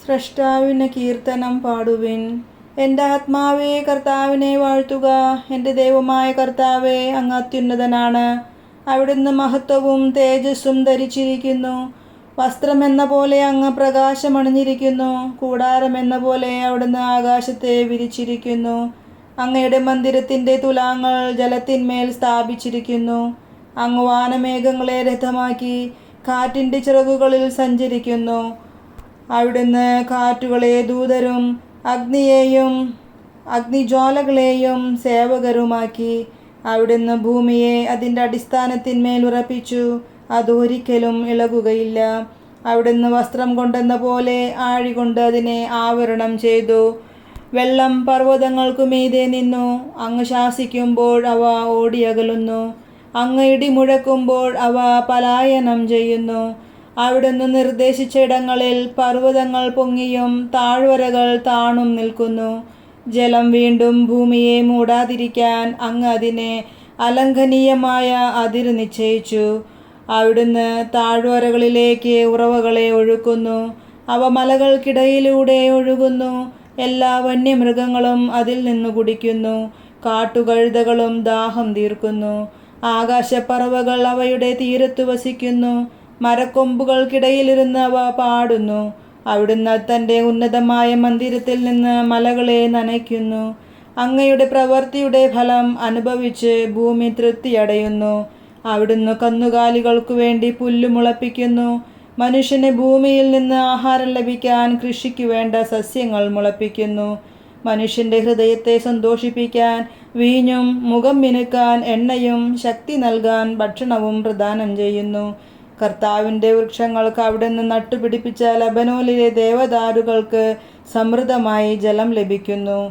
സ്രഷ്ടാവിന് കീർത്തനം പാടുവിൻ. എൻ്റെ ആത്മാവേ കർത്താവിനെ വാഴ്ത്തുക. എൻ്റെ ദൈവമായ കർത്താവേ, അങ്ങ് അത്യുന്നതനാണ്. അവിടുന്ന് മഹത്വവും തേജസ്സും ധരിച്ചിരിക്കുന്നു. വസ്ത്രമെന്ന പോലെ അങ്ങ് പ്രകാശമണിഞ്ഞിരിക്കുന്നു. കൂടാരമെന്ന പോലെ അവിടുന്ന് ആകാശത്തെ വിരിച്ചിരിക്കുന്നു. അങ്ങയുടെ മന്ദിരത്തിൻ്റെ തുലാങ്ങൾ ജലത്തിന്മേൽ സ്ഥാപിച്ചിരിക്കുന്നു. അങ്ങ് വാനമേഘങ്ങളെ രഥമാക്കി കാറ്റിൻ്റെ ചിറകുകളിൽ സഞ്ചരിക്കുന്നു. അവിടുന്ന് കാറ്റുകളെ ദൂതരും അഗ്നിയെയും അഗ്നിജ്വാലകളെയും സേവകരുമാക്കി. അവിടുന്ന് ഭൂമിയെ അതിൻ്റെ അടിസ്ഥാനത്തിന്മേൽ ഉറപ്പിച്ചു. അതൊരിക്കലും ഇളകുകയില്ല. അവിടുന്ന് വസ്ത്രം കൊണ്ടെന്ന പോലെ ആഴികൊണ്ട് അതിനെ ആവരണം ചെയ്തു. വെള്ളം പർവ്വതങ്ങൾക്കു മീതെ നിന്നു. അങ്ങ് ശാസിക്കുമ്പോൾ അവ ഓടിയകലുന്നു. അങ്ങ് ഇടിമുഴക്കുമ്പോൾ അവ പലായനം ചെയ്യുന്നു. അവിടുന്ന് നിർദ്ദേശിച്ച ഇടങ്ങളിൽ പർവ്വതങ്ങൾ പൊങ്ങിയും താഴ്വരകൾ താണും നിൽക്കുന്നു. ജലം വീണ്ടും ഭൂമിയെ മൂടാതിരിക്കാൻ അങ്ങ് അതിനെ അലംഘനീയമായ അതിര് നിശ്ചയിച്ചു. അവിടുന്ന് താഴ്വരകളിലേക്ക് ഉറവകളെ ഒഴുക്കുന്നു. അവ മലകൾക്കിടയിലൂടെ ഒഴുകുന്നു. എല്ലാ വന്യമൃഗങ്ങളും അതിൽ നിന്ന് കുടിക്കുന്നു. കാട്ടുകഴുതകളും ദാഹം തീർക്കുന്നു. ആകാശപ്പറവകൾ അവയുടെ തീരത്ത് വസിക്കുന്നു. മരക്കൊമ്പുകൾക്കിടയിലിരുന്ന് അവ പാടുന്നു. അവിടുന്ന് തൻ്റെ ഉന്നതമായ മന്ദിരത്തിൽ നിന്ന് മലകളെ നനയ്ക്കുന്നു. അങ്ങയുടെ പ്രവൃത്തിയുടെ ഫലം അനുഭവിച്ച് ഭൂമി തൃപ്തിയടയുന്നു. അവിടുന്ന് കന്നുകാലികൾക്കു വേണ്ടി പുല്ല് മുളപ്പിക്കുന്നു. മനുഷ്യന് ഭൂമിയിൽ നിന്ന് ആഹാരം ലഭിക്കാൻ കൃഷിക്ക് വേണ്ട സസ്യങ്ങൾ മുളപ്പിക്കുന്നു. മനുഷ്യൻ്റെ ഹൃദയത്തെ സന്തോഷിപ്പിക്കാൻ വീഞ്ഞും മുഖം മിനുക്കാൻ എണ്ണയും ശക്തി നൽകാൻ ഭക്ഷണവും പ്രദാനം ചെയ്യുന്നു. കർത്താവിൻ്റെ വൃക്ഷങ്ങൾക്ക് അവിടുന്ന് നട്ടുപിടിപ്പിച്ച ലബനോനിലെ ദേവദാരുകൾക്ക് സമൃദ്ധമായി ജലം ലഭിക്കുന്നു.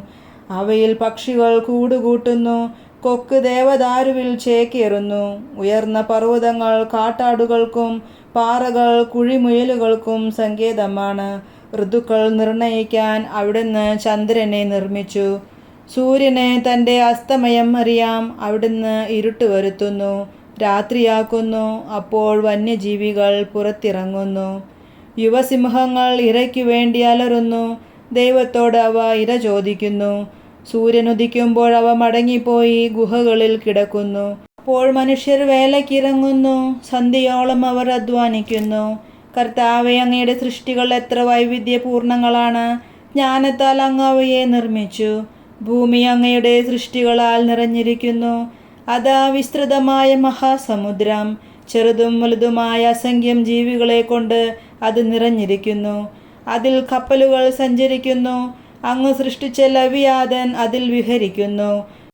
അവയിൽ പക്ഷികൾ കൂടുകൂട്ടുന്നു. കൊക്ക് ദേവദാരുവിൽ ചേക്കേറുന്നു. ഉയർന്ന പർവ്വതങ്ങൾ കാട്ടാടുകൾക്കും പാറകൾ കുഴിമുയലുകൾക്കും സങ്കേതമാണ്. ഋതുക്കൾ നിർണയിക്കാൻ അവിടുന്ന് ചന്ദ്രനെ നിർമ്മിച്ചു. സൂര്യന് തൻ്റെ അസ്തമയം അറിയാം. അവിടുന്ന് ഇരുട്ട് വരുത്തുന്നു, രാത്രിയാക്കുന്നു. അപ്പോൾ വന്യജീവികൾ പുറത്തിറങ്ങുന്നു. യുവസിംഹങ്ങൾ ഇരയ്ക്കു വേണ്ടി അലറുന്നു. ദൈവത്തോട് അവ ഇര ചോദിക്കുന്നു. സൂര്യൻ ഉദിക്കുമ്പോൾ അവ മടങ്ങിപ്പോയി ഗുഹകളിൽ കിടക്കുന്നു. അപ്പോൾ മനുഷ്യർ വേലയ്ക്കിറങ്ങുന്നു. സന്ധ്യയോളം അവർ അധ്വാനിക്കുന്നു. കർത്താവേ, അങ്ങയുടെ സൃഷ്ടികൾ എത്ര വൈവിധ്യപൂർണങ്ങളാണ്. ജ്ഞാനത്താൽ അങ്ങ് അവയെ നിർമ്മിച്ചു. ഭൂമി അങ്ങയുടെ സൃഷ്ടികളാൽ നിറഞ്ഞിരിക്കുന്നു. അതാ വിസ്തൃതമായ മഹാസമുദ്രം. ചെറുതും വലുതുമായ അസംഖ്യം ജീവികളെ കൊണ്ട് അത് നിറഞ്ഞിരിക്കുന്നു. അതിൽ കപ്പലുകൾ സഞ്ചരിക്കുന്നു. അങ്ങ് സൃഷ്ടിച്ച ലവിയാതൻ അതിൽ വിഹരിക്കുന്നു.